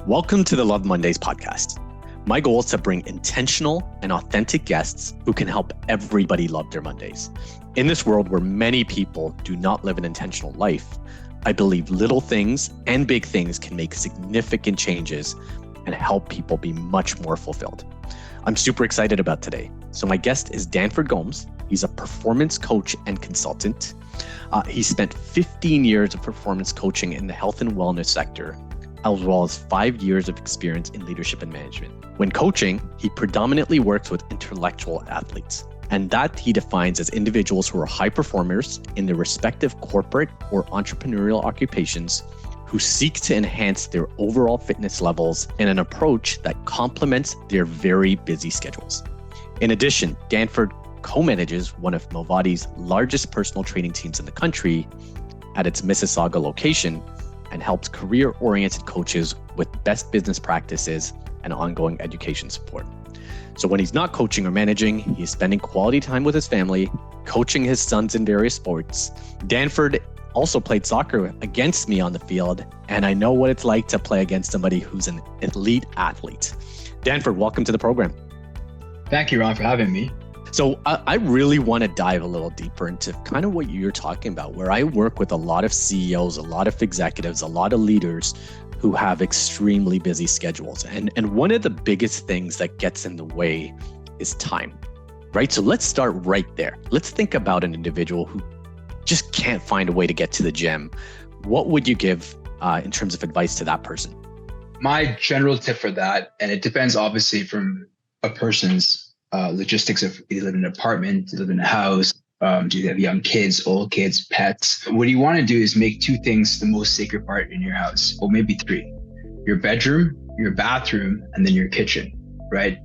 Welcome to the Love Mondays podcast. My goal is to bring intentional and authentic guests who can help everybody love their Mondays. In this world where many people do not live an intentional life, I believe little things and big things can make significant changes and help people be much more fulfilled. I'm super excited about today. So my guest is Danford Gomes. He's a performance coach and consultant. He spent 15 years of performance coaching in the health and wellness sector, as well as 5 years of experience in leadership and management. When coaching, he predominantly works with intellectual athletes, and that he defines as individuals who are high performers in their respective corporate or entrepreneurial occupations who seek to enhance their overall fitness levels in an approach that complements their very busy schedules. In addition, Danford co-manages one of Movati's largest personal training teams in the country at its Mississauga location, and helps career-oriented coaches with best business practices and ongoing education support. So when he's not coaching or managing, he's spending quality time with his family, coaching his sons in various sports. Danford also played soccer against me on the field, and I know what it's like to play against somebody who's an elite athlete. Danford, welcome to the program. Thank you, Ron, for having me. So I really want to dive a little deeper into kind of what you're talking about, where I work with a lot of CEOs, a lot of executives, a lot of leaders who have extremely busy schedules. And one of the biggest things that gets in the way is time, right? So let's start right there. Let's think about an individual who just can't find a way to get to the gym. What would you give in terms of advice to that person? My general tip for that, and it depends obviously from a person's logistics of you live in an apartment, do you live in a house, do you have young kids, old kids, pets? What you want to do is make two things the most sacred part in your house, or maybe three: your bedroom, your bathroom, and then your kitchen, right?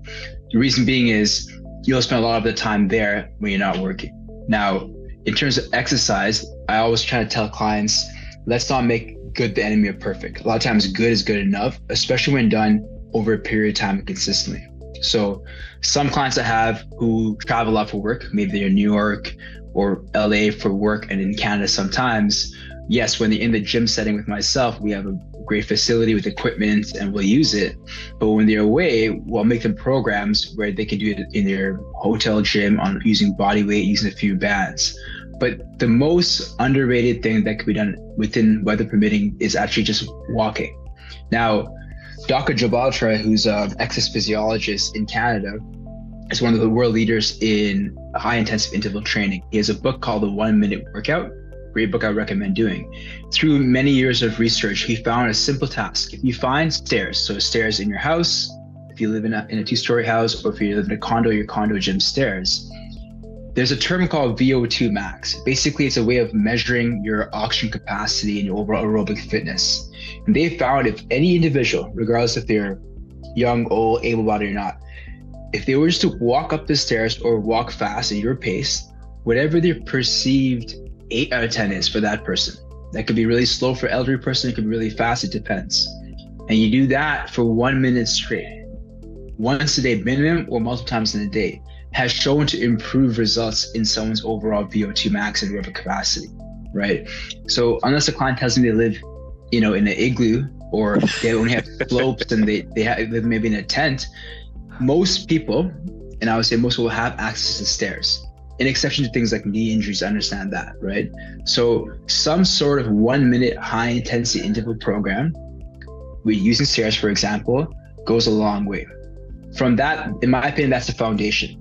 The reason being is you'll spend a lot of the time there when you're not working. Now, in terms of exercise, I always try to tell clients, let's not make good the enemy of perfect. A lot of times good is good enough, especially when done over a period of time and consistently. So some clients I have who travel a lot for work, maybe they're in New York or LA for work and in Canada sometimes. Yes, when they're in the gym setting with myself, we have a great facility with equipment and we'll use it. But when they're away, we'll make them programs where they can do it in their hotel gym on using body weight, using a few bands. But the most underrated thing that could be done within weather permitting is actually just walking. Now, Dr. Jabaltra, who's an exercise physiologist in Canada, is one of the world leaders in high intensive interval training. He has a book called The 1 Minute Workout, great book I recommend doing. Through many years of research, he found a simple task. If you find stairs, so stairs in your house, if you live in a 2-story house, or if you live in a condo, your condo gym stairs, there's a term called VO2 max. Basically, it's a way of measuring your oxygen capacity and your overall aerobic fitness. And they found if any individual, regardless if they're young, old, able-bodied or not, if they were just to walk up the stairs or walk fast at your pace, whatever their perceived 8 out of 10 is for that person, that could be really slow for elderly person, it could be really fast, it depends. And you do that for 1 minute straight, once a day minimum or multiple times in a day, has shown to improve results in someone's overall VO2 max and aerobic capacity, right? So unless a client tells me they live, in an igloo, or they only have slopes and they live maybe in a tent, most people, and I would say most people have access to stairs, in exception to things like knee injuries. I understand that, right? So some sort of 1 minute high intensity interval program with using stairs, for example, goes a long way. From that, in my opinion, that's the foundation.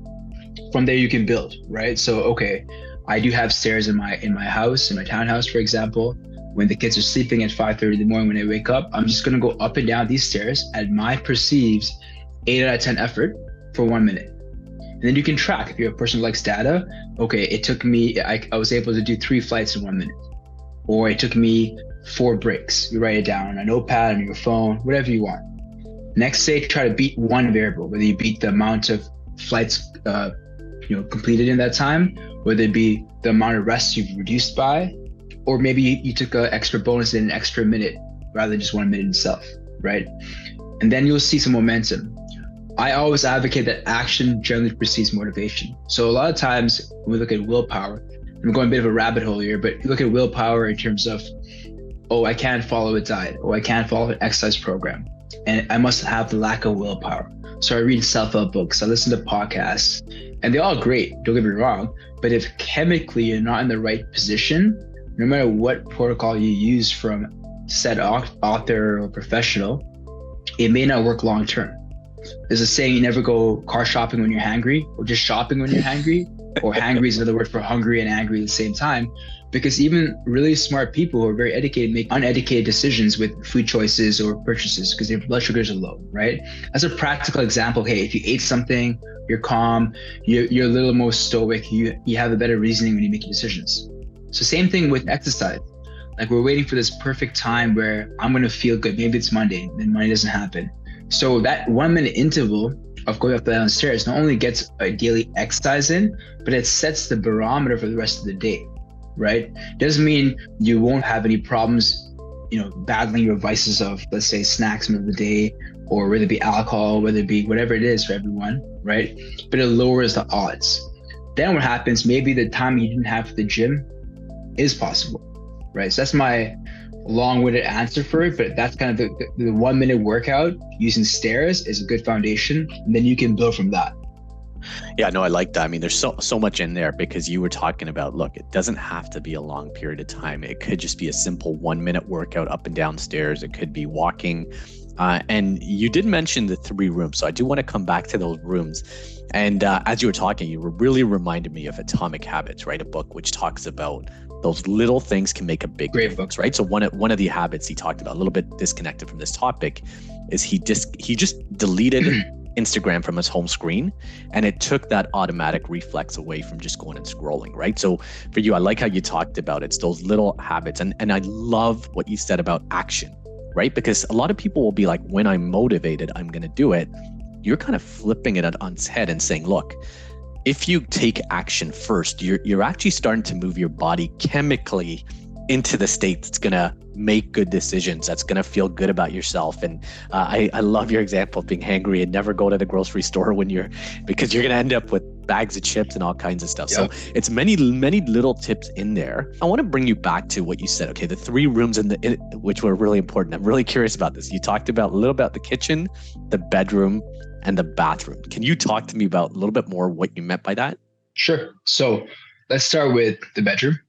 From there you can build, right? So, okay, I do have stairs in my house, in my townhouse, for example. When the kids are sleeping at 5:30 in the morning, when they wake up, I'm just gonna go up and down these stairs at my perceived 8 out of 10 effort for 1 minute. And then you can track, if you're a person who likes data, okay, it took me, I was able to do 3 flights in 1 minute. Or it took me 4 breaks. You write it down on a notepad, on your phone, whatever you want. Next day, try to beat one variable, whether you beat the amount of flights completed in that time, whether it be the amount of rest you've reduced by, or maybe you took an extra bonus in an extra minute rather than just 1 minute itself, right? And then you'll see some momentum. I always advocate that action generally precedes motivation. So a lot of times when we look at willpower, I'm going a bit of a rabbit hole here, but you look at willpower in terms of, oh, I can't follow a diet, or I can't follow an exercise program. and I must have the lack of willpower. So I read self-help books, I listen to podcasts, and they're all great, don't get me wrong. But if chemically you're not in the right position, no matter what protocol you use from said author or professional, it may not work long term. There's a saying, you never go car shopping when you're hangry, or just shopping when you're hangry, or hangry is another word for hungry and angry at the same time. Because even really smart people who are very educated make uneducated decisions with food choices or purchases because their blood sugars are low, right? As a practical example, hey, if you ate something, you're calm, you're a little more stoic, you have a better reasoning when you make decisions. So same thing with exercise. Like we're waiting for this perfect time where I'm gonna feel good. Maybe it's Monday, then Monday doesn't happen. So that 1 minute interval of going up and down the stairs not only gets a daily exercise in, but it sets the barometer for the rest of the day, right? Doesn't mean you won't have any problems, battling your vices of, let's say, snacks in the middle of the day, or whether it be alcohol, whether it be whatever it is for everyone, right? But it lowers the odds. Then what happens, maybe the time you didn't have for the gym is possible, right? So that's my long-winded answer for it, but that's kind of the 1 minute workout using stairs is a good foundation, and then you can build from that. Yeah, no, I like that. I mean, there's so much in there because you were talking about, look, it doesn't have to be a long period of time. It could just be a simple 1 minute workout up and down stairs. It could be walking. And you did mention the 3 rooms. So I do want to come back to those rooms. And as you were talking, you really reminded me of Atomic Habits, right? A book which talks about those little things can make a big difference, right? So one of the habits he talked about, a little bit disconnected from this topic, is he just deleted Instagram from his home screen, and it took that automatic reflex away from just going and scrolling, right? So for you, I like how you talked about it's those little habits, and I love what you said about action, right? Because a lot of people will be like, when I'm motivated, I'm going to do it. You're kind of flipping it on its head and saying, look, if you take action first, you're actually starting to move your body chemically into the state that's going to make good decisions, that's going to feel good about yourself. And I love your example of being hangry and never go to the grocery store because you're going to end up with bags of chips and all kinds of stuff. Yep. So it's many little tips in there. I want to bring you back to what you said. Okay, the 3 rooms which were really important. I'm really curious about this. You talked about a little about the kitchen, the bedroom, and the bathroom. Can you talk to me about a little bit more what you meant by that? Sure. So let's start with the bedroom.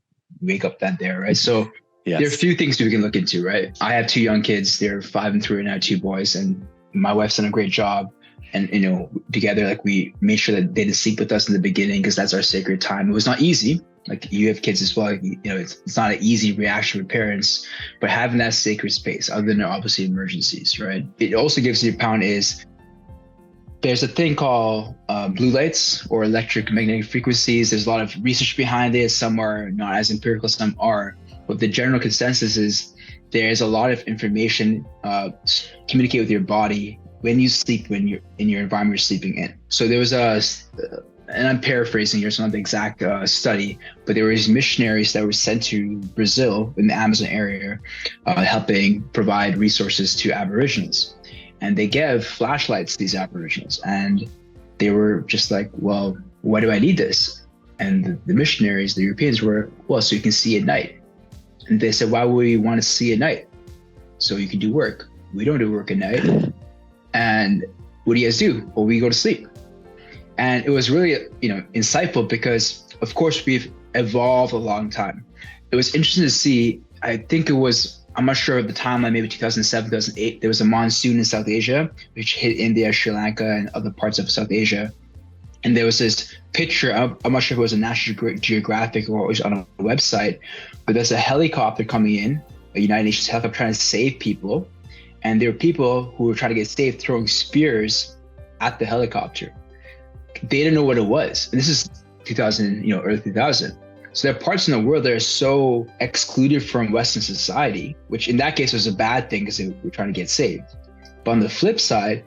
Wake up that there, right? So yes. There are a few things we can look into, right? I have 2 young kids. They're 5 and 3 and I have 2 boys, and my wife's done a great job. And, together, like we made sure that they didn't sleep with us in the beginning because that's our sacred time. It was not easy. Like you have kids as well. It's not an easy reaction with parents, but having that sacred space, other than obviously emergencies, right? It also gives you a pound is there's a thing called blue lights or electromagnetic frequencies. There's a lot of research behind it. Some are not as empirical, some are. But the general consensus is there's a lot of information communicate with your body when you sleep, when you're in your environment you're sleeping in. So there was and I'm paraphrasing here, it's not the exact study, but there were these missionaries that were sent to Brazil in the Amazon area, helping provide resources to Aboriginals. And they gave flashlights to these Aboriginals. And they were just like, well, why do I need this? And the missionaries, the Europeans were, well, so you can see at night. And they said, why would we want to see at night? So you can do work. We don't do work at night. And what do you guys do? Well, we go to sleep. And it was really, insightful because, of course, we've evolved a long time. It was interesting to see, I think it was, I'm not sure of the timeline, maybe 2007, 2008, there was a monsoon in South Asia, which hit India, Sri Lanka, and other parts of South Asia. And there was this picture, I'm not sure if it was a National Geographic or it was on a website, but there's a helicopter coming in, a United Nations helicopter trying to save people. And there were people who were trying to get saved throwing spears at the helicopter. They didn't know what it was. And this is 2000, early 2000. So there are parts in the world that are so excluded from Western society, which in that case was a bad thing because they were trying to get saved. But on the flip side,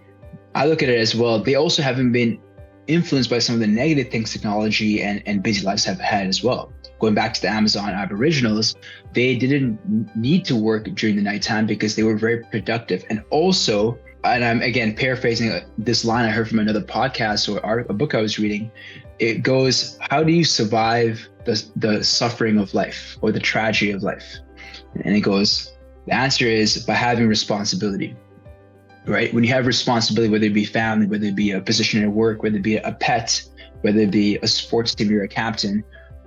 I look at it as well, they also haven't been influenced by some of the negative things technology and busy lives have had as well. Going back to the Amazon Aboriginals, they didn't need to work during the nighttime because they were very productive. And also, and I'm again paraphrasing this line I heard from another podcast or a book I was reading, it goes, how do you survive the suffering of life or the tragedy of life? And it goes, the answer is by having responsibility. right? When you have responsibility, whether it be family, whether it be a position at work, whether it be a pet, whether it be a sports team, you're a captain,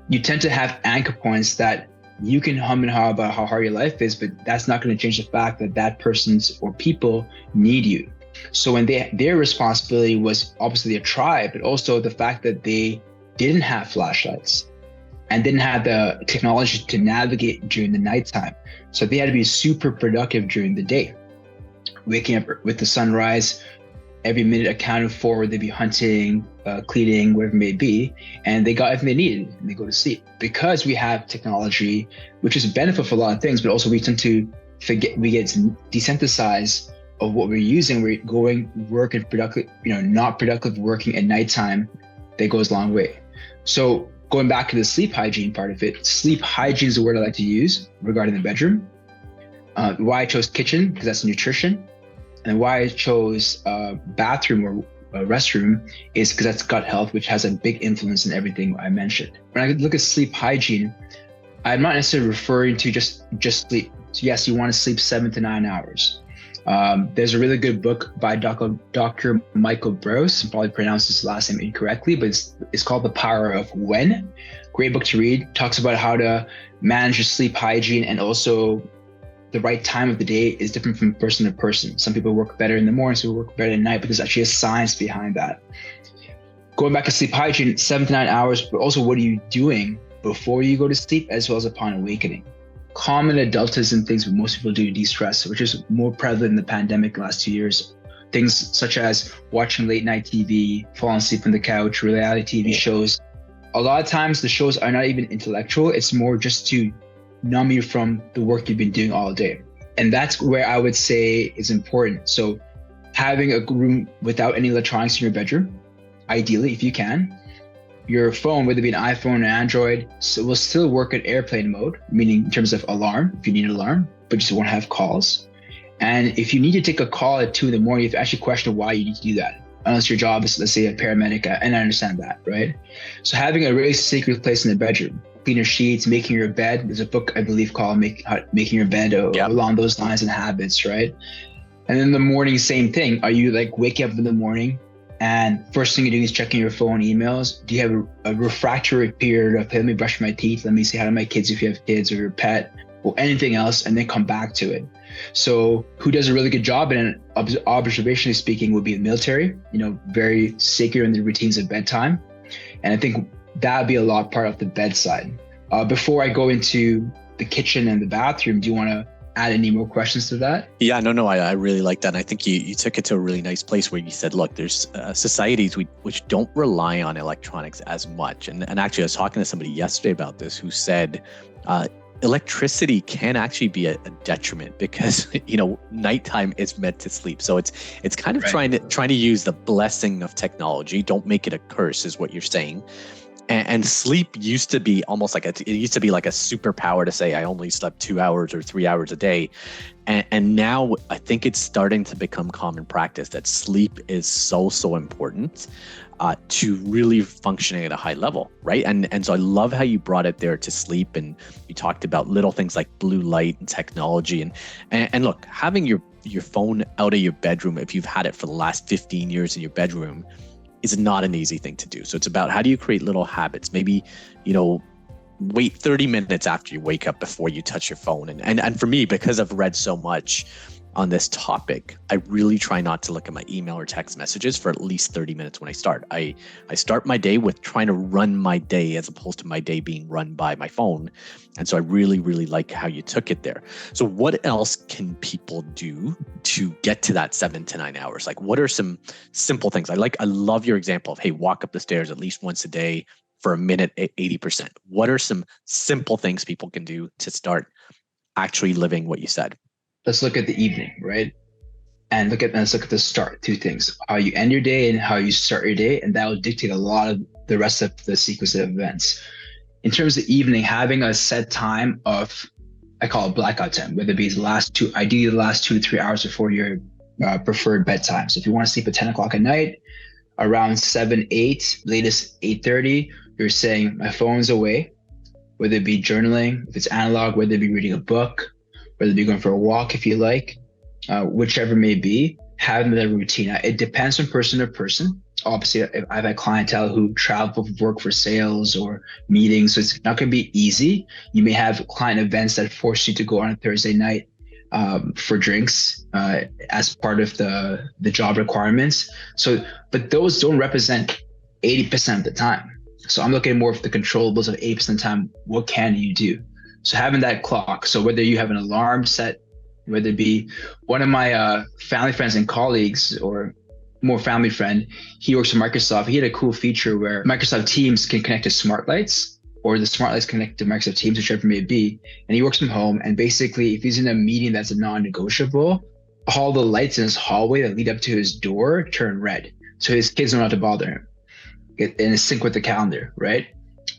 you tend to have anchor points that you can hum and haw about how hard your life is, but that's not going to change the fact that that person's or people need you. So when their responsibility was obviously a tribe, but also the fact that they didn't have flashlights and didn't have the technology to navigate during the nighttime. So they had to be super productive during the day. Waking up with the sunrise, every minute accounted for, they'd be hunting, cleaning, whatever it may be, and they got everything they needed and they go to sleep. Because we have technology, which is a benefit for a lot of things, but also we tend to forget, we get desensitized of what we're using. We're going work and productive, not productive working at nighttime, that goes a long way. So going back to the sleep hygiene part of it, sleep hygiene is the word I like to use regarding the bedroom. Why I chose kitchen, because that's nutrition. And why I chose bathroom or restroom is because that's gut health, which has a big influence in everything I mentioned. When I look at sleep hygiene, I'm not necessarily referring to just sleep. So yes, you want to sleep 7 to 9 hours. There's a really good book by Dr. Michael Brose. I probably pronounced his last name incorrectly, but it's called The Power of When. Great book to read. Talks about how to manage your sleep hygiene, and also the right time of the day is different from person to person. Some people work better in the morning, some people work better at night, but there's actually a science behind that. Going back to sleep hygiene, 7 to 9 hours, but also what are you doing before you go to sleep as well as upon awakening? Common adultism things that most people do to de-stress, which is more prevalent in the pandemic the last 2 years. Things such as watching late night TV, falling asleep on the couch, reality TV shows. A lot of times the shows are not even intellectual. It's more just to numb you from the work you've been doing all day. And that's where I would say is important. So having a room without any electronics in your bedroom, ideally, if you can. Your phone, whether it be an iPhone or Android, so will still work at airplane mode, meaning in terms of alarm, if you need an alarm, but you just want to have calls. And if you need to take a call at 2 a.m, you have to actually question why you need to do that. Unless your job is, let's say, a paramedic, and I understand that, right? So having a really sacred place in the bedroom, cleaner sheets, making your bed. There's a book, I believe, called Making Your Bed, along those lines and habits, right? And then in the morning, same thing. Are you like waking up in the morning and first thing you're doing is checking your phone emails? Do you have a refractory period of, hey, let me brush my teeth, let me say hi to my kids if you have kids, or your pet, or anything else, and then come back to it? So who does a really good job, and observationally speaking, would be the military, very sacred in the routines of bedtime. And I think that would be a lot part of the bedside. Before I go into the kitchen and the bathroom, do you want to add any more questions to that? Yeah, no, I really like that. And I think you took it to a really nice place where you said, look, there's societies which don't rely on electronics as much. And actually, I was talking to somebody yesterday about this who said, electricity can actually be a detriment because nighttime is meant to sleep. So it's kind of trying to use the blessing of technology. Don't make it a curse, is what you're saying. And sleep used to be almost like it used to be like a superpower to say I only slept 2 hours or 3 hours a day. And now I think it's starting to become common practice that sleep is so important to really functioning at a high level, right? And so I love how you brought it there to sleep, and you talked about little things like blue light and technology. And look, having your phone out of your bedroom, if you've had it for the last 15 years in your bedroom, is not an easy thing to do. So it's about how do you create little habits? Maybe, wait 30 minutes after you wake up before you touch your phone. And for me, because I've read so much on this topic, I really try not to look at my email or text messages for at least 30 minutes when I start. I start my day with trying to run my day as opposed to my day being run by my phone. And so I really, really like how you took it there. So what else can people do to get to that 7 to 9 hours? Like, what are some simple things? I love your example of, hey, walk up the stairs at least once a day for a minute at 80%. What are some simple things people can do to start actually living what you said? Let's look at the evening, right? And let's look at the start. 2 things: how you end your day and how you start your day, and that will dictate a lot of the rest of the sequence of events. In terms of evening, having a set time of, I call it blackout time, whether it be ideally the last 2 to 3 hours before your preferred bedtime. So if you want to sleep at 10 o'clock at night, around 7, 8, latest 8:30, you're saying my phone's away, whether it be journaling, if it's analog, whether it be reading a book, whether it be going for a walk if you like, whichever may be. having that routine. It depends from person to person. Obviously, if I've had clientele who travel for work for sales or meetings, so it's not going to be easy. You may have client events that force you to go on a Thursday night for drinks as part of the job requirements. So, but those don't represent 80% of the time. So I'm looking more of the controllables of 80% of the time. What can you do? So having that clock. So whether you have an alarm set, whether it be one of my family friends and colleagues or more family friend, he works for Microsoft. He had a cool feature where Microsoft Teams can connect to smart lights, or the smart lights connect to Microsoft Teams, whichever it may be. And he works from home. And basically, if he's in a meeting that's a non-negotiable, all the lights in his hallway that lead up to his door turn red. So his kids don't have to bother him. And it's sync with the calendar, right?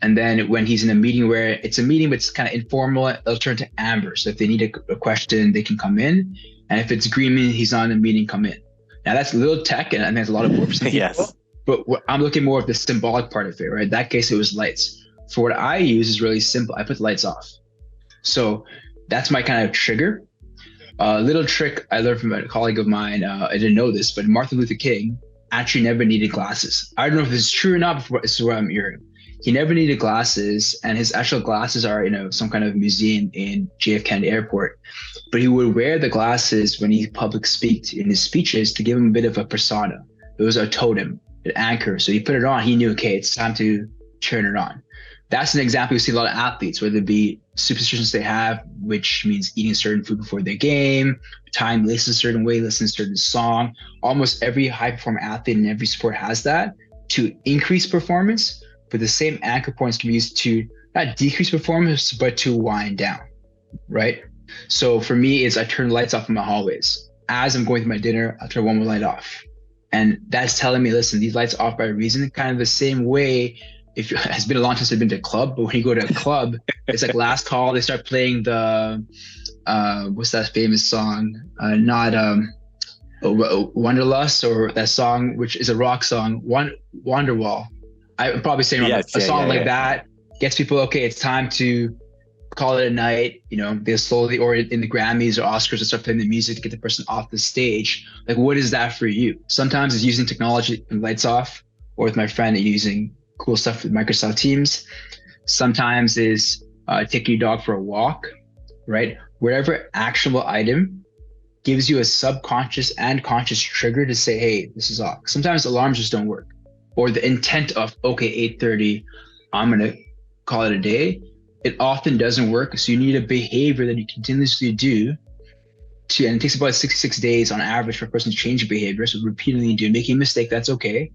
And then when he's in a meeting where it's a meeting but it's kind of informal, it'll turn to amber. So if they need a question, they can come in. And if it's green, he's not in the meeting, come in. Now that's a little tech, and I think there's a lot of work for some people. Yes. But I'm looking more of the symbolic part of it, right? In that case, it was lights. For what I use is really simple. I put the lights off. So that's my kind of trigger. Little trick I learned from a colleague of mine. I didn't know this, but Martin Luther King actually never needed glasses. I don't know if it's true or not, but it's what I'm hearing. He never needed glasses, and his actual glasses are, some kind of museum in JFK Airport. But he would wear the glasses when he public speaks in his speeches to give him a bit of a persona. It was a totem, an anchor. So he put it on, he knew, okay, it's time to turn it on. That's an example you see a lot of athletes, whether it be superstitions they have, which means eating certain food before their game, time listen a certain way, listen to a certain song. Almost every high performing athlete in every sport has that to increase performance. But the same anchor points can be used to not decrease performance, but to wind down, right? So for me, I turn the lights off in my hallways. As I'm going through my dinner, I'll turn one more light off. And that's telling me, listen, these lights are off by a reason. Kind of the same way, it's been a long time since I've been to a club, but when you go to a club, it's like last call, they start playing the, what's that famous song? Wanderlust, or that song, which is a rock song, Wonderwall. I'm probably saying a song like that gets people, okay, it's time to call it a night. They slowly, or in the Grammys or Oscars, they start playing the music to get the person off the stage. Like, what is that for you? Sometimes it's using technology and lights off, or with my friend using cool stuff with Microsoft Teams. Sometimes is taking your dog for a walk, right? Whatever actionable item gives you a subconscious and conscious trigger to say, hey, this is off. Sometimes alarms just don't work. Or the intent of, okay, 8:30, I'm going to call it a day. It often doesn't work. So you need a behavior that you continuously do and it takes about 66 days on average for a person to change your behavior. So repeatedly making a mistake, that's okay.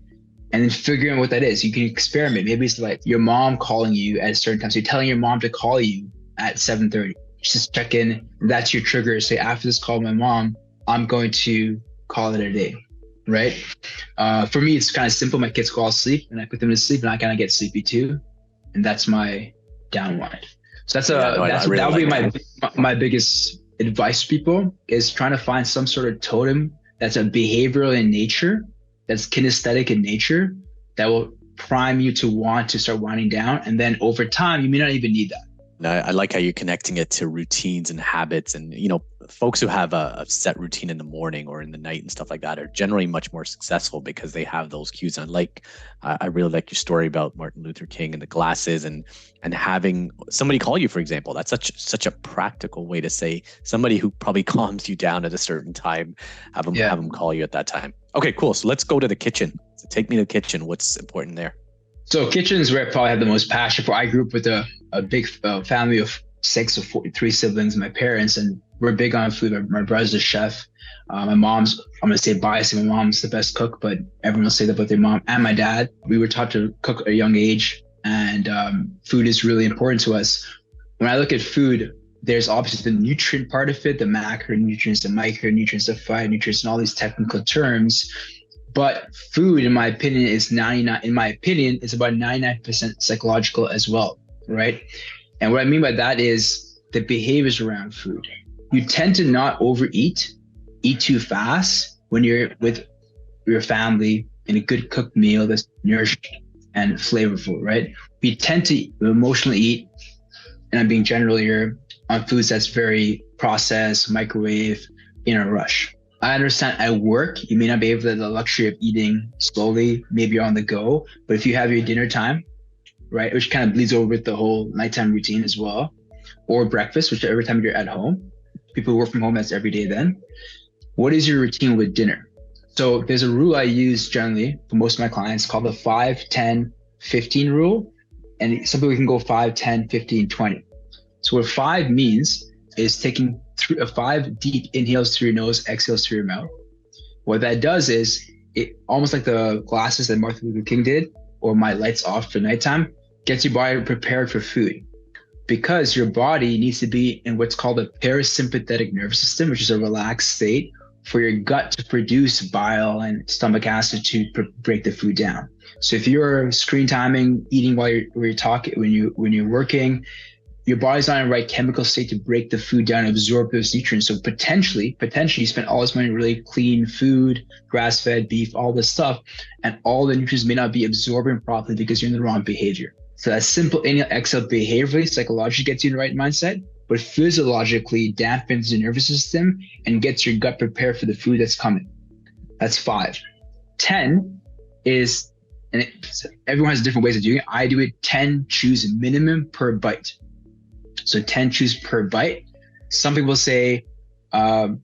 And then figuring out what that is. You can experiment. Maybe it's like your mom calling you at a certain time. So you're telling your mom to call you at 7:30. Just check in. That's your trigger. Say, after this call with my mom, I'm going to call it a day. Right? For me, it's kind of simple. My kids go all sleep and I put them to sleep and I kind of get sleepy too. And that's my downwind. So that would be my biggest advice to people, is trying to find some sort of totem that's a behavioral in nature, that's kinesthetic in nature, that will prime you to want to start winding down. And then over time, you may not even need that. I like how you're connecting it to routines and habits. And, folks who have a set routine in the morning or in the night and stuff like that are generally much more successful because they have those cues. And I really like your story about Martin Luther King and the glasses and having somebody call you, for example. That's such a practical way to say somebody who probably calms you down at a certain time, have them call you at that time. Okay, cool. So let's go to the kitchen. So take me to the kitchen. What's important there? So kitchen is where I probably have the most passion for. I grew up with a big family of 6 or 3 siblings and my parents, and we're big on food. My brother's a chef. My mom's, I'm going to say biased, my mom's the best cook, but everyone will say that about their mom and my dad. We were taught to cook at a young age, and food is really important to us. When I look at food, there's obviously the nutrient part of it, the macronutrients, the micronutrients, the phytonutrients, and all these technical terms. But food, in my opinion, is about 99% psychological as well, right? And what I mean by that is the behaviors around food. You tend to not overeat, eat too fast when you're with your family in a good cooked meal that's nourishing and flavorful, right? We tend to emotionally eat, and I'm being general here, on foods that's very processed, microwave, in a rush. I understand at work, you may not be able to have the luxury of eating slowly, maybe you're on the go, but if you have your dinner time, right, which kind of bleeds over with the whole nighttime routine as well, or breakfast, which every time you're at home, people who work from home, that's every day then. What is your routine with dinner? So there's a rule I use generally for most of my clients called the 5-10-15 rule. And some people can go 5-10-15-20. So what 5 means is taking 5 deep inhales through your nose, exhales through your mouth. What that does is it almost like the glasses that Martin Luther King did, or my lights off for nighttime, gets your body prepared for food. Because your body needs to be in what's called a parasympathetic nervous system, which is a relaxed state for your gut to produce bile and stomach acid to break the food down. So if you're screen timing, eating while you're talking, when you're working, your body's not in the right chemical state to break the food down and absorb those nutrients. So potentially you spend all this money on really clean food, grass-fed beef, all this stuff, and all the nutrients may not be absorbing properly because you're in the wrong behavior. So that simple inhale, exhale behaviorally, psychologically gets you in the right mindset, but physiologically dampens your nervous system and gets your gut prepared for the food that's coming. That's 5. 10 is, and everyone has different ways of doing it. I do it 10 chews minimum per bite. So 10 chews per bite. Some people say 10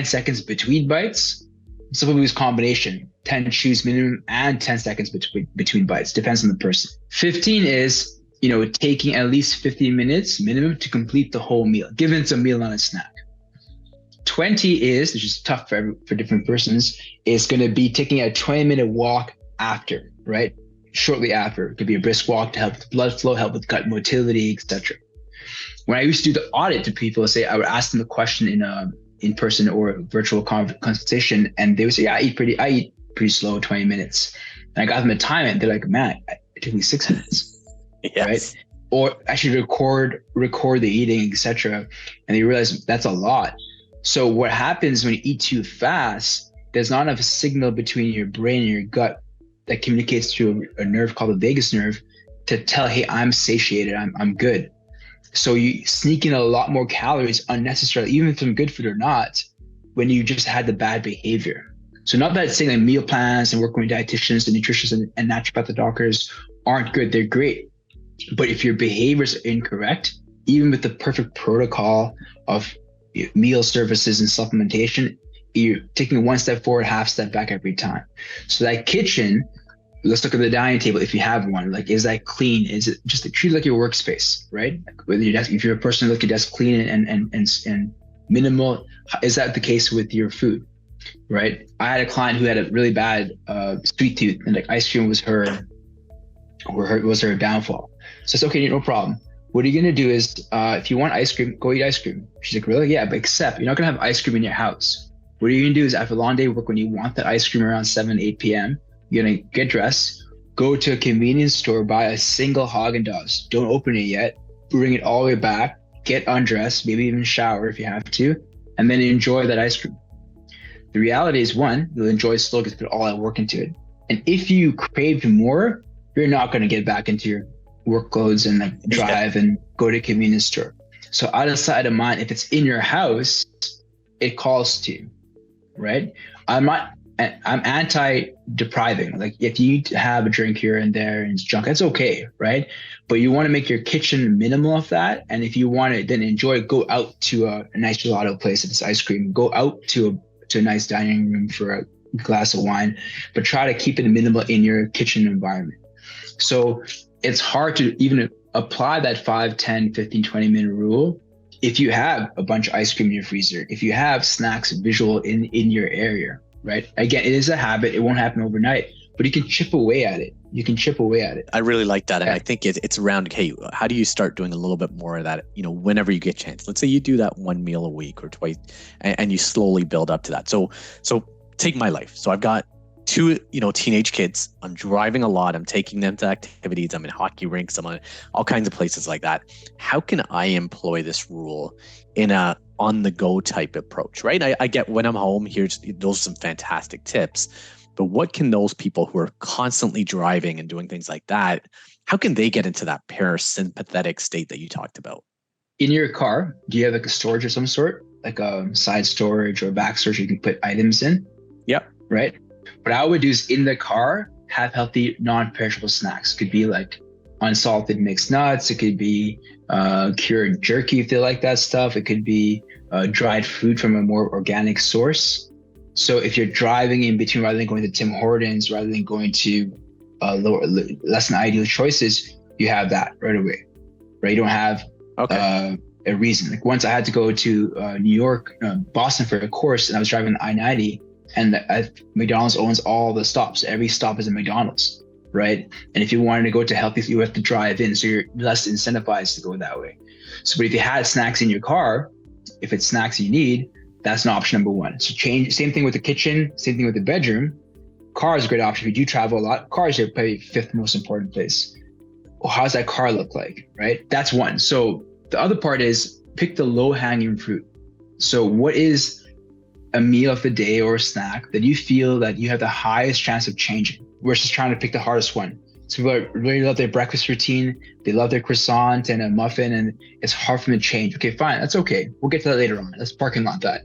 seconds between bites. Some people use combination, 10 chews minimum and 10 seconds between bites. Depends on the person. 15 is, taking at least 15 minutes minimum to complete the whole meal, given it's a meal, not a snack. 20 is, which is tough for different persons, is going to be taking a 20-minute walk after, right? Shortly after. It could be a brisk walk to help with blood flow, help with gut motility, etc. When I used to do the audit to people, I would ask them a question in person or a virtual consultation, and they would say, yeah, I eat pretty slow, 20 minutes. And I got them to time it. They're like, man, it took me 6 minutes. Yes. Right? Or actually record the eating, etc. And they realize that's a lot. So what happens when you eat too fast, there's not enough signal between your brain and your gut that communicates through a nerve called the vagus nerve to tell, hey, I'm satiated, I'm good. So you sneak in a lot more calories unnecessarily, even if it's good food or not, when you just had the bad behavior. So not that saying like meal plans and working with dietitians and nutritionists and naturopathic doctors aren't good, they're great. But if your behaviors are incorrect, even with the perfect protocol of meal services and supplementation, you're taking one step forward, half step back every time. So that kitchen, let's look at the dining table. If you have one, like, is that clean? Is it just treat it like your workspace, right? Like whether your desk, if you're a person who look at desk clean and minimal, is that the case with your food, right? I had a client who had a really bad sweet tooth, and like ice cream was her downfall. So it's okay, no problem. What you're gonna do is, if you want ice cream, go eat ice cream. She's like, really? Yeah, but except you're not gonna have ice cream in your house. What you're gonna do is, after a long day of work, when you want that ice cream around 7-8 p.m., you're gonna get dressed, go to a convenience store, buy a single Haagen-Dazs. Don't open it yet. Bring it all the way back. Get undressed, maybe even shower if you have to, and then enjoy that ice cream. The reality is, one, you'll enjoy it slow because you put all that work into it. And if you crave more, you're not gonna get back into your work clothes and like drive and go to a convenience store. So out of sight of mind, if it's in your house, it calls to you, right? I'm anti-depriving. Like if you have a drink here and there and it's junk, that's okay, right? But you want to make your kitchen minimal of that. And if you want to then enjoy it, go out to a nice gelato place if it's ice cream, go out to a nice dining room for a glass of wine, but try to keep it minimal in your kitchen environment. So it's hard to even apply that 5, 10, 15, 20 minute rule if you have a bunch of ice cream in your freezer, if you have snacks visual in your area, right? Again, it is a habit. It won't happen overnight, but you can chip away at it. I really like that. And I think it's around, hey, how do you start doing a little bit more of that, whenever you get a chance? Let's say you do that one meal a week or twice and you slowly build up to that. So take my life. So I've got 2, teenage kids. I'm driving a lot. I'm taking them to activities. I'm in hockey rinks. I'm on all kinds of places like that. How can I employ this rule in a on-the-go type approach, right? I get when I'm home, those are some fantastic tips. But what can those people who are constantly driving and doing things like that, how can they get into that parasympathetic state that you talked about? In your car, do you have like a storage of some sort? like a side storage or back storage you can put items in. Yep. Right. What I would do is in the car, have healthy, non-perishable snacks. Could be like unsalted mixed nuts. It could be cured jerky if they like that stuff. It could be dried fruit from a more organic source. So if you're driving in between, rather than going to Tim Hortons, rather than going to less than ideal choices, you have that right away, right? You don't have a reason. Like once I had to go to New York, Boston for a course, and I was driving the I-90, and McDonald's owns all the stops. Every stop is a McDonald's, right? And if you wanted to go to healthy, you have to drive in, so you're less incentivized to go that way. So, but if you had snacks in your car, if it's snacks you need, that's an option number one. So same thing with the kitchen, same thing with the bedroom. Car is a great option. If you do travel a lot, cars are probably fifth most important place. Well, how does that car look like, right? That's one. So the other part is pick the low hanging fruit. So what is a meal of the day or a snack that you feel that you have the highest chance of changing versus trying to pick the hardest one? So people really love their breakfast routine. They love their croissant and a muffin, and it's hard for them to change. Okay, fine. That's okay. We'll get to that later on. Let's parking lot that.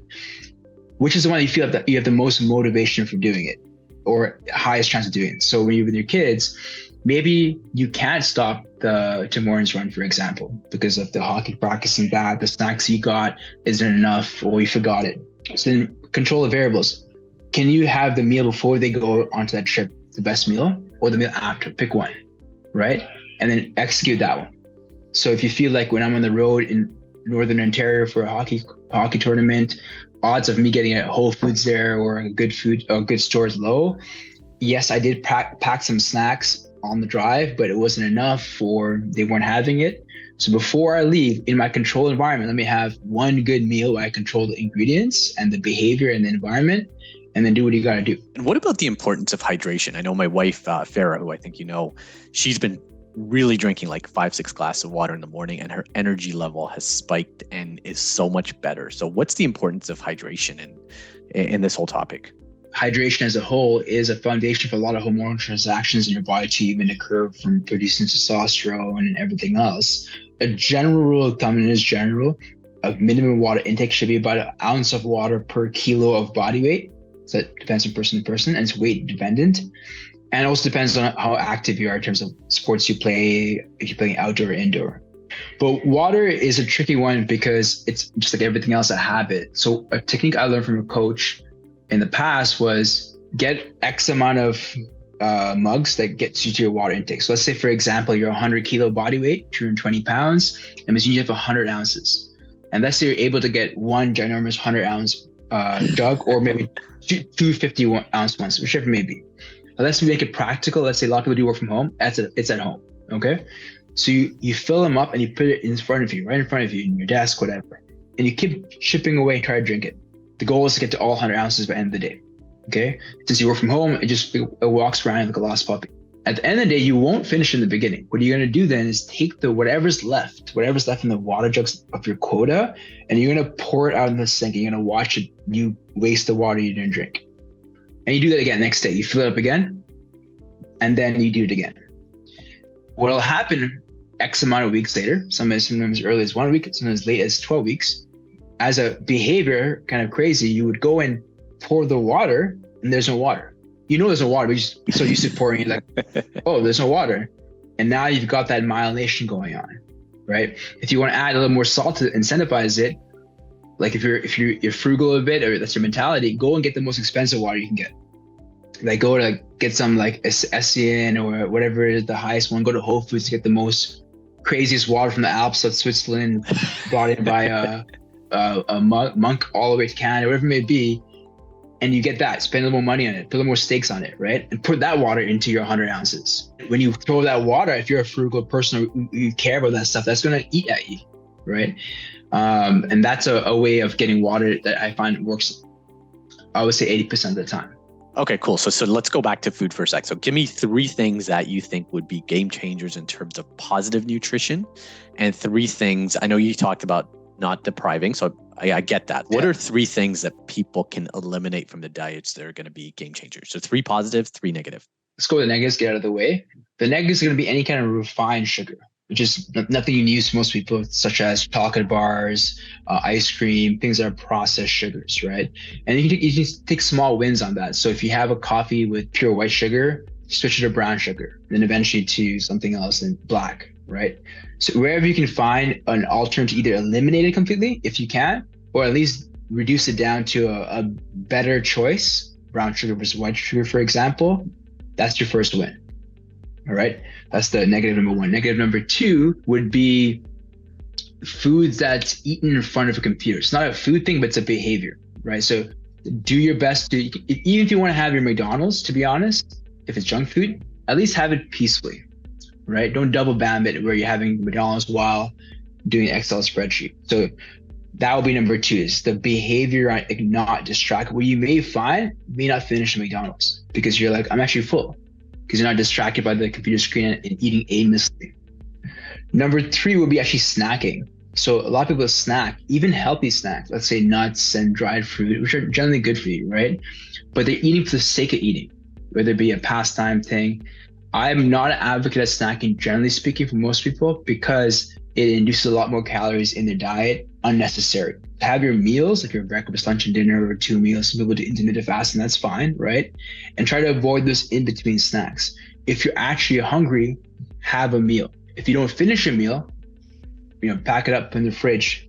Which is the one you feel that you have the most motivation for doing it or highest chance of doing it? So when you're with your kids, maybe you can't stop the Tim Hortons run, for example, because of the hockey practice and that, the snacks you got isn't enough or you forgot it. So then control the variables. Can you have the meal before they go onto that trip the best meal, or the meal after? Pick one, right? And then execute that one. So if you feel like when I'm on the road in Northern Ontario for a hockey tournament, odds of me getting a Whole Foods there or a good store is low. Yes, I did pack some snacks on the drive, but it wasn't enough or they weren't having it. So before I leave, in my controlled environment, let me have one good meal where I control the ingredients and the behavior and the environment, and then do what you got to do. And what about the importance of hydration? I know my wife, Farah, who I think you know, she's been really drinking like 5-6 glasses of water in the morning, and her energy level has spiked and is so much better. So what's the importance of hydration in this whole topic? Hydration as a whole is a foundation for a lot of hormonal transactions in your body to even occur, from producing testosterone and everything else. A general rule of thumb, and is general, of minimum water intake should be about an ounce of water per kilo of body weight. So that depends on person to person, and it's weight dependent. And it also depends on how active you are in terms of sports you play, if you're playing outdoor or indoor. But water is a tricky one because it's just like everything else, a habit. So a technique I learned from a coach in the past was get X amount of mugs that gets you to your water intake. So let's say, for example, you're 100 kilo body weight, 220 pounds, and means you have 100 ounces. And let's say you're able to get one ginormous 100 ounce jug, or maybe two 50 ounce ones, whichever it may be. Let's make it practical. Let's say a lot of people do work from home. It's at home, okay? So you fill them up and you put it in front of you, right in front of you, in your desk, whatever. And you keep chipping away and try to drink it. The goal is to get to all 100 ounces by the end of the day, okay? Since you work from home, it walks around like a lost puppy. At the end of the day, you won't finish in the beginning. What you're gonna do then is take whatever's left in the water jugs of your quota, and you're gonna pour it out in the sink. You're gonna watch it, you waste the water you didn't drink. And you do that again next day. You fill it up again, and then you do it again. What'll happen X amount of weeks later, sometimes as early as 1 week, sometimes as late as 12 weeks, as a behavior, kind of crazy, you would go and pour the water, and there's no water. You know there's no water, but you're so used to pouring it, like, oh, there's no water. And now you've got that myelination going on, right? If you want to add a little more salt to incentivize it, like if you're frugal a bit, or that's your mentality, go and get the most expensive water you can get. Like go to get some like Essien or whatever is the highest one. Go to Whole Foods to get the most craziest water from the Alps of Switzerland, brought in by a monk all the way to Canada, whatever it may be. And you get that, spend a little more money on it, put a little more stakes on it, right? And put that water into your 100 ounces. When you throw that water, if you're a frugal person or you care about that stuff, that's going to eat at you, right? And that's a way of getting water that I find works, I would say 80% of the time. Okay, cool. So let's go back to food for a sec. So give me 3 things that you think would be game changers in terms of positive nutrition, and 3 things, I know you talked about not depriving, so I get that. What are 3 things that people can eliminate from the diets that are going to be game changers? So 3 positive, 3 negative. Let's go with the negatives, get out of the way. The negatives are going to be any kind of refined sugar. which is nothing you use for most people, such as chocolate bars, ice cream, things that are processed sugars, right? And you can take small wins on that. So if you have a coffee with pure white sugar, switch it to brown sugar, then eventually to something else in black, right? So wherever you can find an alternative, either eliminate it completely if you can, or at least reduce it down to a better choice, brown sugar versus white sugar, for example, that's your first win. All right. That's the negative number one. Negative number two would be foods that's eaten in front of a computer. It's not a food thing, but it's a behavior, right? So do your best to, even if you want to have your McDonald's, to be honest, if it's junk food, at least have it peacefully, right? Don't double bam it where you're having McDonald's while doing an Excel spreadsheet. So that will be number two, is the behavior on not distracted. What you may find, may not finish McDonald's because you're like, I'm actually full, because you're not distracted by the computer screen and eating aimlessly. Number three would be actually snacking. So a lot of people snack, even healthy snacks, let's say nuts and dried fruit, which are generally good for you, right? But they're eating for the sake of eating, whether it be a pastime thing. I'm not an advocate of snacking, generally speaking, for most people, because it induces a lot more calories in their diet, unnecessary. Have your meals, like your breakfast, lunch, and dinner, or 2 meals. Some people do intermittent fasting, that's fine, right? And try to avoid those in-between snacks. If you're actually hungry, have a meal. If you don't finish a meal, pack it up in the fridge,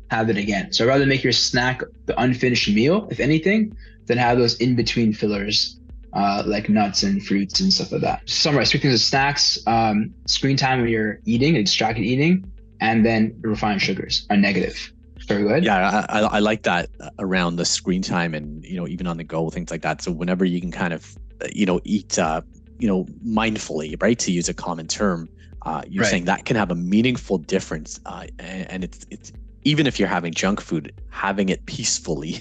have it again. So I'd rather make your snack the unfinished meal, if anything, than have those in-between fillers, like nuts and fruits and stuff like that. Summarize 3 things of snacks, screen time when you're eating, distracted eating, and then refined sugars are negative. Very good. Yeah, I like that around the screen time and, even on the go, things like that. So whenever you can kind of, eat, mindfully, right? To use a common term, you're saying that can have a meaningful difference. And it's even if you're having junk food, having it peacefully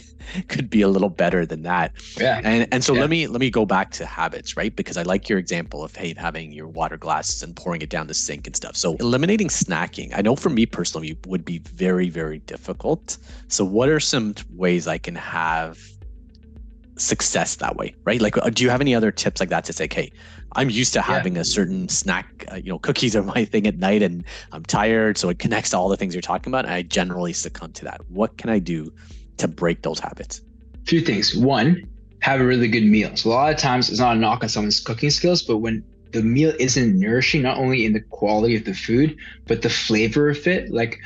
could be a little better than that. Yeah. And so let me go back to habits, right? Because I like your example of, hey, having your water glasses and pouring it down the sink and stuff. So eliminating snacking, I know for me personally would be very, very difficult. So what are some ways I can have success that way, right? Like, do you have any other tips like that to say, hey, I'm used to having a certain snack, cookies are my thing at night and I'm tired. So it connects to all the things you're talking about. And I generally succumb to that. What can I do to break those habits? A few things. One, have a really good meal. So a lot of times it's not a knock on someone's cooking skills, but when the meal isn't nourishing, not only in the quality of the food, but the flavor of it. Like,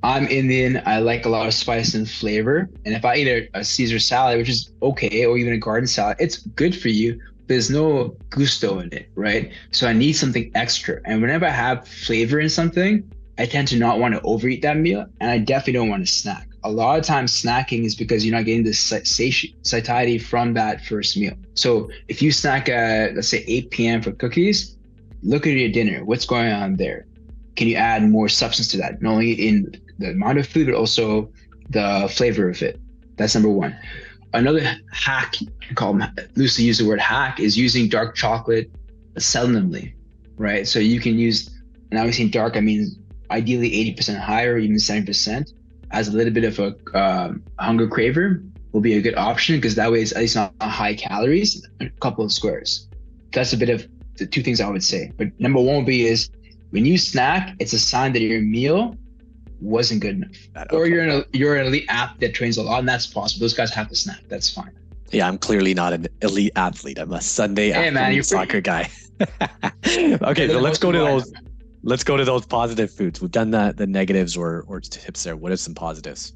I'm Indian, I like a lot of spice and flavor. And if I eat a Caesar salad, which is okay, or even a garden salad, it's good for you. There's no gusto in it, right? So I need something extra. And whenever I have flavor in something, I tend to not want to overeat that meal. And I definitely don't want to snack. A lot of times snacking is because you're not getting the satiety from that first meal. So if you snack at, let's say 8 p.m. for cookies, look at your dinner. What's going on there? Can you add more substance to that? Not only in the amount of food, but also the flavor of it. That's number one. Another hack, loosely use the word hack, is using dark chocolate seldomly, right? So you can use, and obviously dark, I mean, ideally 80% higher, even 70%, as a little bit of a hunger craver will be a good option, because that way it's at least not high calories, a couple of squares. That's a bit of the 2 things I would say. But number 1 would be is when you snack, it's a sign that your meal wasn't good enough. Okay. Or you're an elite athlete that trains a lot, and that's possible. Those guys have to snack. That's fine. Yeah, I'm clearly not an elite athlete. I'm a Sunday afternoon soccer guy. Okay, so let's go to those positive foods. We've done the negatives or tips there. What are some positives?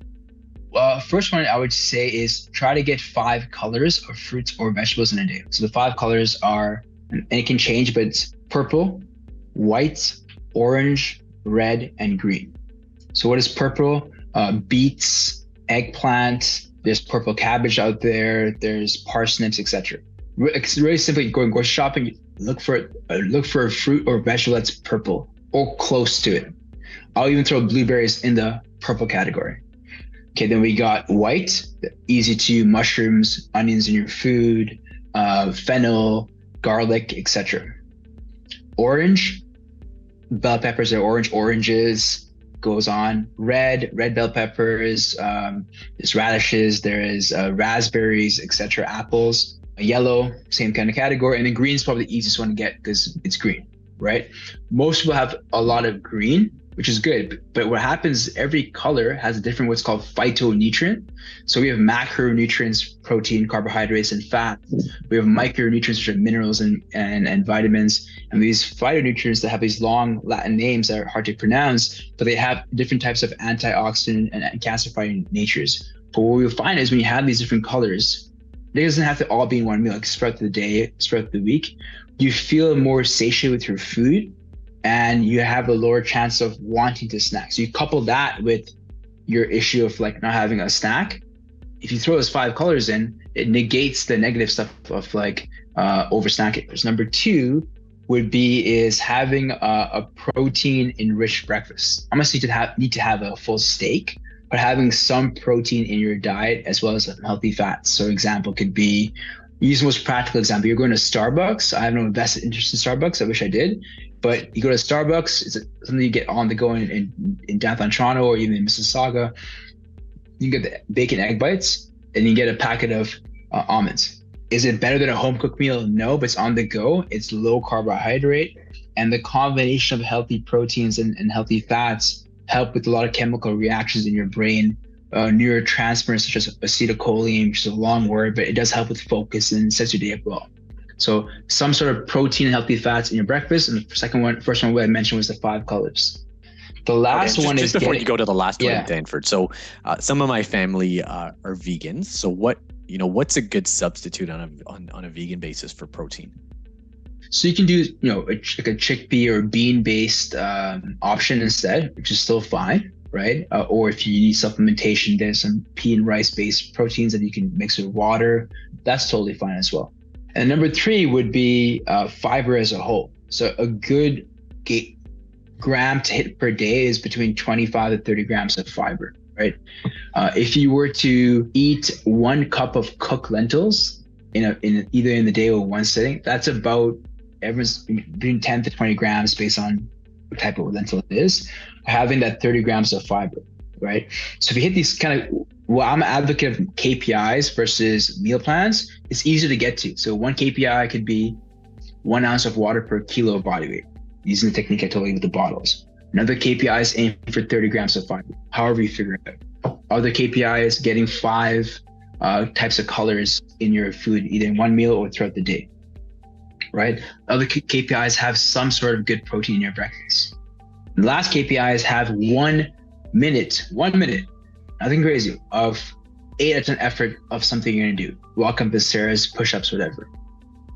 Well, first one I would say is try to get 5 colors of fruits or vegetables in a day. So the 5 colors are, and it can change, but it's purple, white, orange, red, and green. So what is purple? Beets, eggplant, there's purple cabbage out there, there's parsnips, etc. It's really simply going grocery shopping, look for a fruit or vegetable that's purple or close to it. I'll even throw blueberries in the purple category. Okay, then we got white, easy to use, mushrooms, onions in your food, fennel, garlic, etc. Orange, bell peppers are oranges, goes on. Red bell peppers, there's radishes, there is raspberries, etc. Apples. Yellow, same kind of category. And then green is probably the easiest one to get because it's green. right? Most people have a lot of green, which is good. But what happens, every color has a different what's called phytonutrient. So we have macronutrients, protein, carbohydrates, and fat. We have micronutrients, which are minerals and vitamins. And these phytonutrients that have these long Latin names that are hard to pronounce, but they have different types of antioxidant and cancer-fighting natures. But what we'll find is when you have these different colors, it doesn't have to all be in one meal, like throughout the day, throughout the week, you feel more satiated with your food, and you have a lower chance of wanting to snack. So you couple that with your issue of like not having a snack. If you throw those 5 colors in, it negates the negative stuff of like over snacking. So number 2 would be is having a protein enriched breakfast. I'm gonna need to have a full steak, but having some protein in your diet as well as some healthy fats. So example could be, use the most practical example. You're going to Starbucks. I have no vested interest in Starbucks. I wish I did. But you go to Starbucks, it's something you get on the go in downtown Toronto or even in Mississauga. You get the bacon egg bites and you get a packet of almonds. Is it better than a home cooked meal? No, but it's on the go. It's low carbohydrate. And the combination of healthy proteins and healthy fats help with a lot of chemical reactions in your brain. Neurotransmitters such as acetylcholine, which is a long word, but it does help with focus and sets your day up well. So some sort of protein and healthy fats in your breakfast. And the first one I mentioned was the 5 colors. The last one is just before you go to the last one, Danford. So some of my family are vegans. So what's a good substitute on a vegan basis for protein? So you can do like a chickpea or bean-based option instead, which is still fine, right? Or if you need supplementation, there's some pea and rice-based proteins that you can mix with water. That's totally fine as well. And number 3 would be fiber as a whole. So a good gram to hit per day is between 25 to 30 grams of fiber, right? If you were to eat 1 cup of cooked lentils either in the day or one sitting, that's about between 10 to 20 grams based on what type of lentil it is, having that 30 grams of fiber, right? So if you hit these kind of, I'm an advocate of KPIs versus meal plans. It's easier to get to. So one KPI could be 1 ounce of water per kilo of body weight, using the technique I told you with the bottles. Another KPI is aim for 30 grams of fiber, however you figure it out. Other KPI is getting 5 types of colors in your food, either in one meal or throughout the day, right? Other KPIs have some sort of good protein in your breakfast. The last KPI is have 1 minute, nothing crazy, of 8 out of 10 effort of something you're gonna do. Walk up the stairs, push-ups, whatever.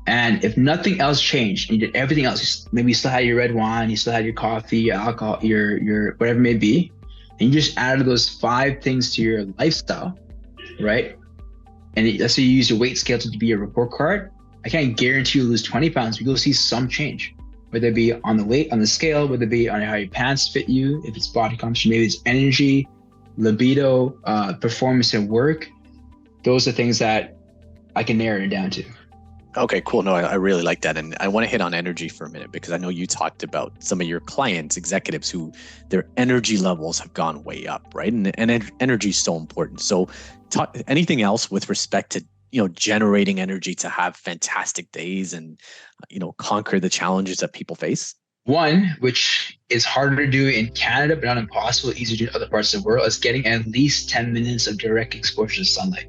And if nothing else changed, you did everything else, maybe you still had your red wine, you still had your coffee, your alcohol, your whatever it may be, and you just added those 5 things to your lifestyle, right? And let's say you use your weight scale to be a report card. I can't guarantee you lose 20 pounds, but you'll see some change, whether it be on the weight, on the scale, whether it be on how your pants fit you, if it's body composition, maybe it's energy, libido, performance at work. Those are things that I can narrow it down to. Okay, cool. No, I really like that. And I want to hit on energy for a minute, because I know you talked about some of your clients, executives, who their energy levels have gone way up, right? And energy is so important. So anything else with respect to, generating energy to have fantastic days and, conquer the challenges that people face? One, which is harder to do in Canada, but not impossible, easier to do in other parts of the world, is getting at least 10 minutes of direct exposure to sunlight.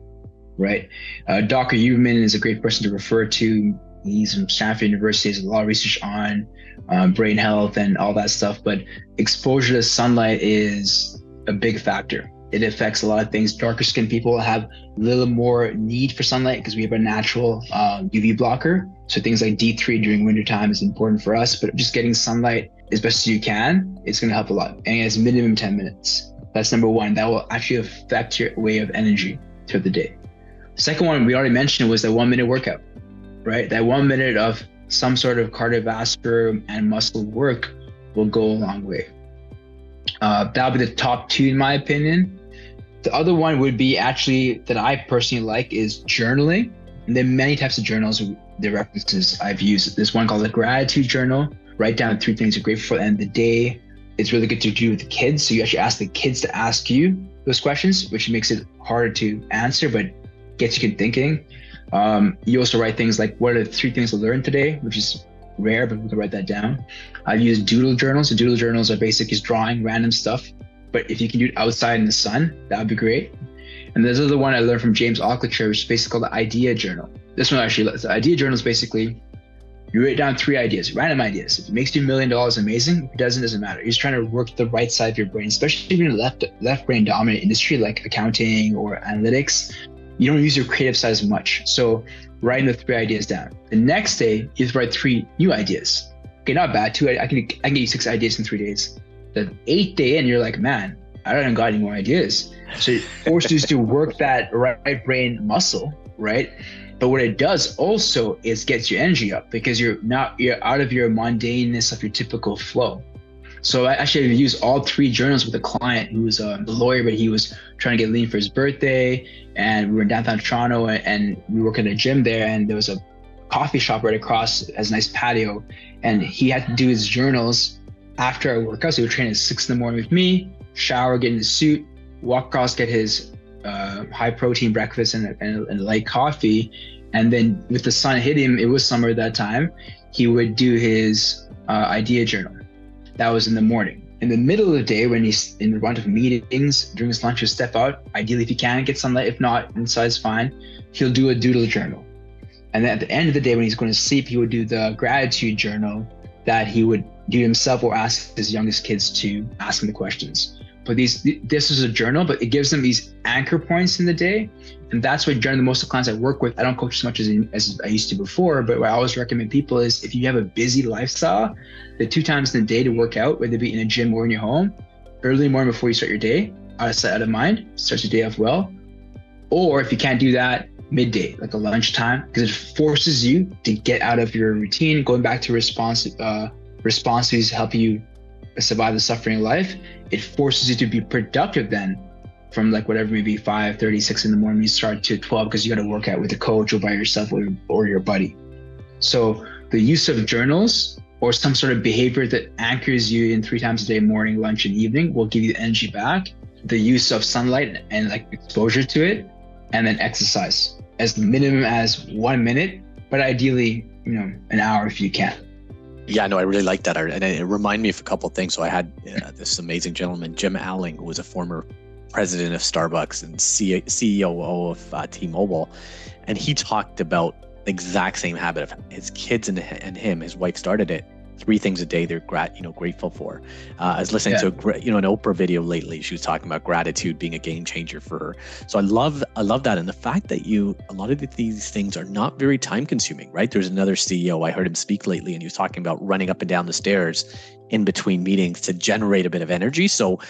Right. Dr. Huberman is a great person to refer to. He's from Stanford University, has a lot of research on brain health and all that stuff. But exposure to sunlight is a big factor. It affects a lot of things. Darker skinned people have a little more need for sunlight because we have a natural UV blocker. So things like D3 during wintertime is important for us. But just getting sunlight as best as you can, it's going to help a lot. And it's minimum 10 minutes. That's number 1. That will actually affect your way of energy throughout the day. Second one we already mentioned was the 1 minute workout, right? That 1 minute of some sort of cardiovascular and muscle work will go a long way. That'll be the top 2 in my opinion. The other one would be actually that I personally like is journaling. And there are many types of journals, the references I've used. There's one called the gratitude journal. Write down 3 things you're grateful for at the end of the day. It's really good to do with the kids. So you actually ask the kids to ask you those questions, which makes it harder to answer, but gets you thinking. You also write things like, what are the 3 things I learned today, which is rare, but we can write that down. I've used doodle journals. So doodle journals are basically just drawing random stuff. But if you can do it outside in the sun, that would be great. And there's another one I learned from James Alclature, which is basically called the idea journal. This one actually, the idea journal is basically, you write down 3 ideas, random ideas. If it makes you $1 million, amazing. If it doesn't matter. You're just trying to work the right side of your brain, especially if you're in a left brain dominant industry like accounting or analytics. You don't use your creative side as much. So writing the 3 ideas down. The next day, you write 3 new ideas. Okay, not bad. I can get you 6 ideas in 3 days. The 8th day in, you're like, man, I don't got any more ideas. So it forces you to work that right brain muscle, right? But what it does also is gets your energy up because you're out of your mundaneness of your typical flow. So I actually used all 3 journals with a client who was a lawyer, but he was trying to get lean for his birthday. And we were in downtown Toronto and we work at a gym there, and there was a coffee shop right across, has a nice patio. And he had to do his journals after our workout. So he would train at 6 in the morning with me, shower, get in the suit, walk across, get his high protein breakfast and a light coffee. And then with the sun hitting him, it was summer at that time, he would do his idea journal. That was in the morning. In the middle of the day, when he's in a bunch of meetings, during his lunch, he'll step out. Ideally, if he can, get sunlight. If not, inside's fine. He'll do a doodle journal. And then at the end of the day, when he's going to sleep, he would do the gratitude journal that he would do himself or ask his youngest kids to ask him the questions. But this is a journal, but it gives them these anchor points in the day. And that's what generally most of the clients I work with, I don't coach as much as I used to before, but what I always recommend people is if you have a busy lifestyle, the 2 times in the day to work out, whether it be in a gym or in your home, early morning before you start your day, out of sight, out of mind, starts your day off well. Or if you can't do that, midday, like a lunchtime, because it forces you to get out of your routine, going back to responses help you survive the suffering of life. It forces you to be productive then from like whatever, maybe 5:30, 6 in the morning, you start to 12 because you got to work out with a coach or by yourself or your buddy. So the use of journals or some sort of behavior that anchors you in 3 times a day, morning, lunch, and evening, will give you the energy back. The use of sunlight and like exposure to it, and then exercise as minimum as 1 minute, but ideally, an hour if you can. Yeah, no, I really like that. And it reminded me of a couple of things. So I had this amazing gentleman, Jim Alling, who was a former president of Starbucks and CEO of T-Mobile. And he talked about the exact same habit of his kids and him. His wife started it. 3 things a day they're grateful for. I was listening to an Oprah video lately. She was talking about gratitude being a game changer for her. So I love that, and the fact that a lot of these things are not very time consuming, right? There's another CEO, I heard him speak lately, and he was talking about running up and down the stairs in between meetings to generate a bit of energy. So,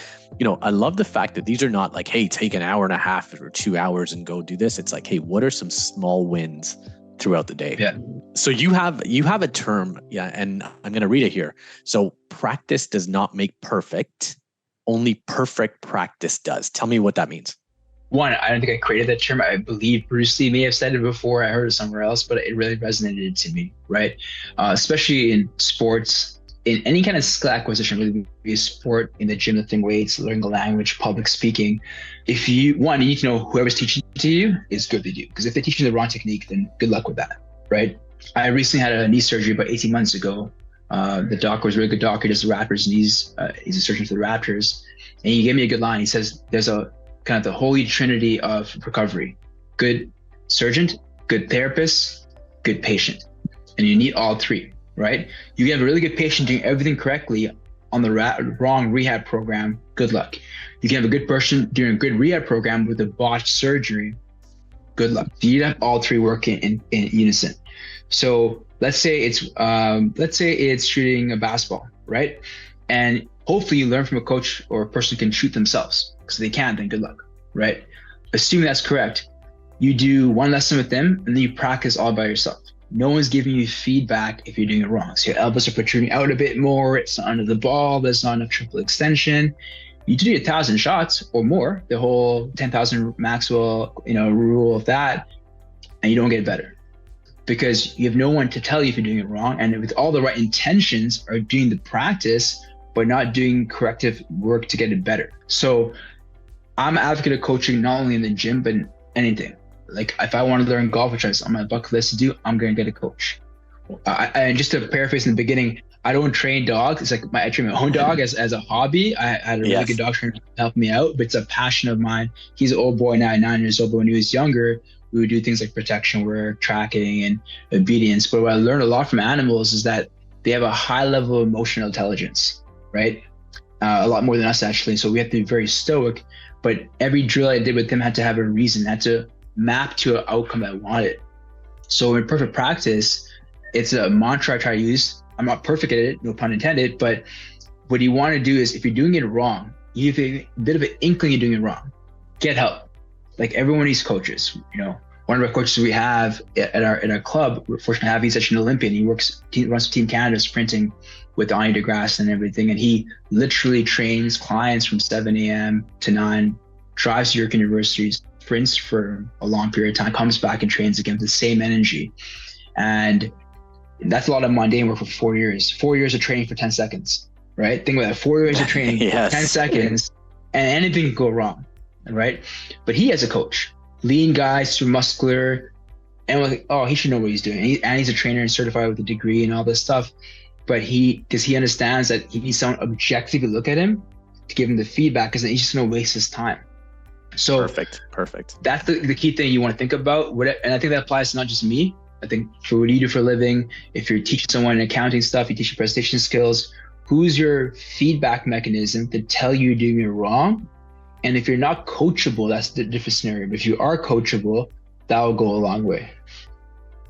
I love the fact that these are not like, hey, take an hour and a half or 2 hours and go do this. It's like, hey, what are some small wins throughout the day? Yeah. So you have a term, and I'm going to read it here. So practice does not make perfect, only perfect practice does. Tell me what that means. One, I don't think I created that term. I believe Bruce Lee may have said it before. I heard it somewhere else, but it really resonated to me, right? Especially in sports, in any kind of skill acquisition, whether it be a sport, in the gym, lifting weights, learning a language, public speaking. If you need to know whoever's teaching to you is good to do. Because if they teach you the wrong technique, then good luck with that, right? I recently had a knee surgery about 18 months ago. The doctor was a really good doctor, does the Raptors knees. He's a surgeon for the Raptors. And he gave me a good line. He says, there's a kind of the holy trinity of recovery. Good surgeon, good therapist, good patient. And you need all 3. Right? You have a really good patient doing everything correctly on the wrong rehab program, good luck. You can have a good person doing a good rehab program with a botched surgery, good luck. You need to have all 3 working in unison. So let's say it's shooting a basketball, right? And hopefully you learn from a coach or a person who can shoot themselves. Because if they can't, then good luck, right? Assuming that's correct, you do 1 lesson with them and then you practice all by yourself. No one's giving you feedback if you're doing it wrong. So your elbows are protruding out a bit more. It's not under the ball. There's not enough triple extension. You do 1,000 shots or more, the whole 10,000 Maxwell, rule of that, and you don't get better because you have no one to tell you if you're doing it wrong. And with all the right intentions are doing the practice, but not doing corrective work to get it better. So I'm an advocate of coaching, not only in the gym, but in anything. Like if I want to learn golf, which is on my bucket list to do, I'm going to get a coach. And just to paraphrase in the beginning, I don't train dogs. It's like I train my own dog as a hobby. I had a really good dog trainer help me out, but it's a passion of mine. He's an old boy now, 9 years old, but when he was younger, we would do things like protection work, tracking, and obedience. But what I learned a lot from animals is that they have a high level of emotional intelligence, right? A lot more than us, actually. So we have to be very stoic, but every drill I did with him had to have a reason, had to map to an outcome I wanted. So in perfect practice, it's a mantra I try to use. I'm not perfect at it, no pun intended, but what you want to do is, if you're doing it wrong, you have a bit of an inkling you're doing it wrong, get help. Like everyone needs coaches. One of our coaches we have at our club, we're fortunate to have, he's such an Olympian. He runs for Team Canada sprinting with Anya DeGrasse and everything. And he literally trains clients from 7 a.m. to 9, drives to York universities, sprints for a long period of time, comes back and trains again with the same energy. And that's a lot of mundane work for 4 years. 4 years of training for 10 seconds, right? Think about that, 4 years of training for 10 seconds, and anything can go wrong, right? But he has a coach, lean guy, super muscular, and we're like, oh, he should know what he's doing. And he's a trainer and certified with a degree and all this stuff. But because he understands that he needs someone objective to look at him to give him the feedback, because then he's just going to waste his time. So perfect. That's the key thing you want to think about. And I think that applies to not just me. I think for what you do for a living, if you're teaching someone accounting stuff, you teach your presentation skills, who's your feedback mechanism to tell you you're doing it wrong? And if you're not coachable, that's the different scenario. But if you are coachable, that will go a long way.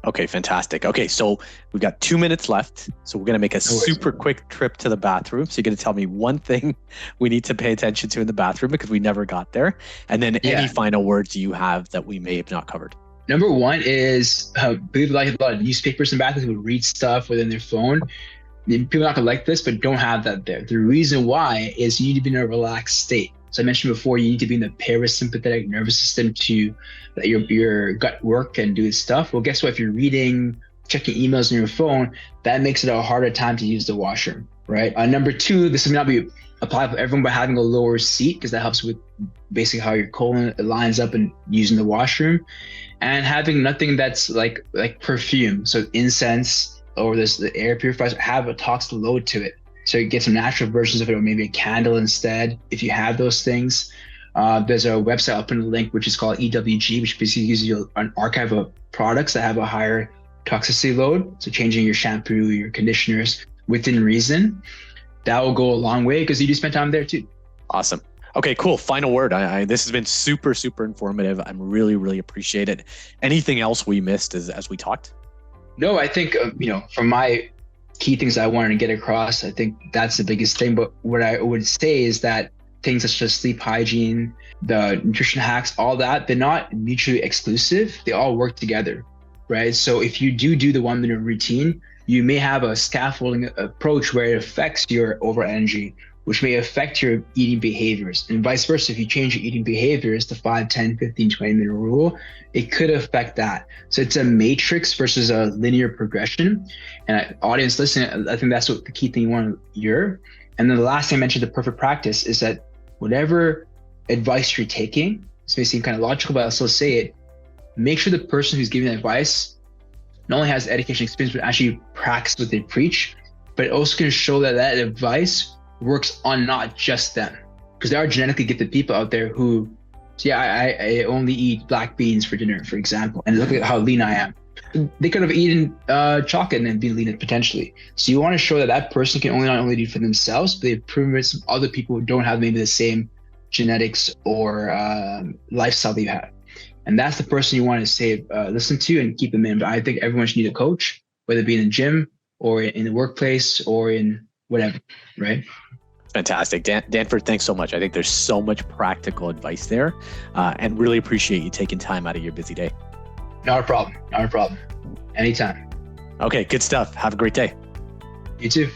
Okay, fantastic. Okay, so we've got 2 minutes left. So we're going to make a super quick trip to the bathroom. So you're going to tell me one thing we need to pay attention to in the bathroom, because we never got there. And then any final words you have that we may have not covered. Number one is, people like a lot of newspapers in bathrooms who read stuff within their phone. People are not going to like this, but don't have that there. The reason why is you need to be in a relaxed state. So I mentioned before, you need to be in the parasympathetic nervous system to let your gut work and do its stuff. Well, guess what? If you're reading, checking emails on your phone, that makes it a harder time to use the washroom, right? Number two, this may not be applied for everyone, but having a lower seat, because that helps with basically how your colon lines up and using the washroom. And having nothing that's like perfume, so incense or the air purifiers, have a toxic load to it. So you get some natural versions of it, or maybe a candle instead, if you have those things. There's a website, I'll put in a link, which is called EWG, which basically gives you an archive of products that have a higher toxicity load. So changing your shampoo, your conditioners within reason, that will go a long way, because you do spend time there too. Awesome. Okay, cool. Final word. This has been super, super informative. I'm really, really appreciate it. Anything else we missed as we talked? No, I think, from my key things I wanted to get across, I think that's the biggest thing. But what I would say is that things such as sleep hygiene, the nutrition hacks, all that, they're not mutually exclusive. They all work together, right? So if you do the 1 minute routine, you may have a scaffolding approach where it affects your overall energy, which may affect your eating behaviors, and vice versa. If you change your eating behaviors to 5, 10, 15, 20 minute rule, it could affect that. So it's a matrix versus a linear progression. And audience listening, I think that's what the key thing you want to hear. And then the last thing I mentioned, the perfect practice, is that whatever advice you're taking, this may seem kind of logical, but I'll still say it, make sure the person who's giving that advice not only has education experience, but actually practice what they preach, but it also can show that advice works on not just them, because there are genetically gifted people out there who, I only eat black beans for dinner, for example, and look at how lean I am. They could have eaten chocolate and been lean potentially. So you want to show that person can not only do it for themselves, but they've proven it to other people who don't have maybe the same genetics or lifestyle that you have. And that's the person you want to listen to and keep them in. But I think everyone should need a coach, whether it be in the gym or in the workplace or in whatever, right? Fantastic. Danford, thanks so much. I think there's so much practical advice there, and really appreciate you taking time out of your busy day. Not a problem. Anytime. Okay, good stuff. Have a great day. You too.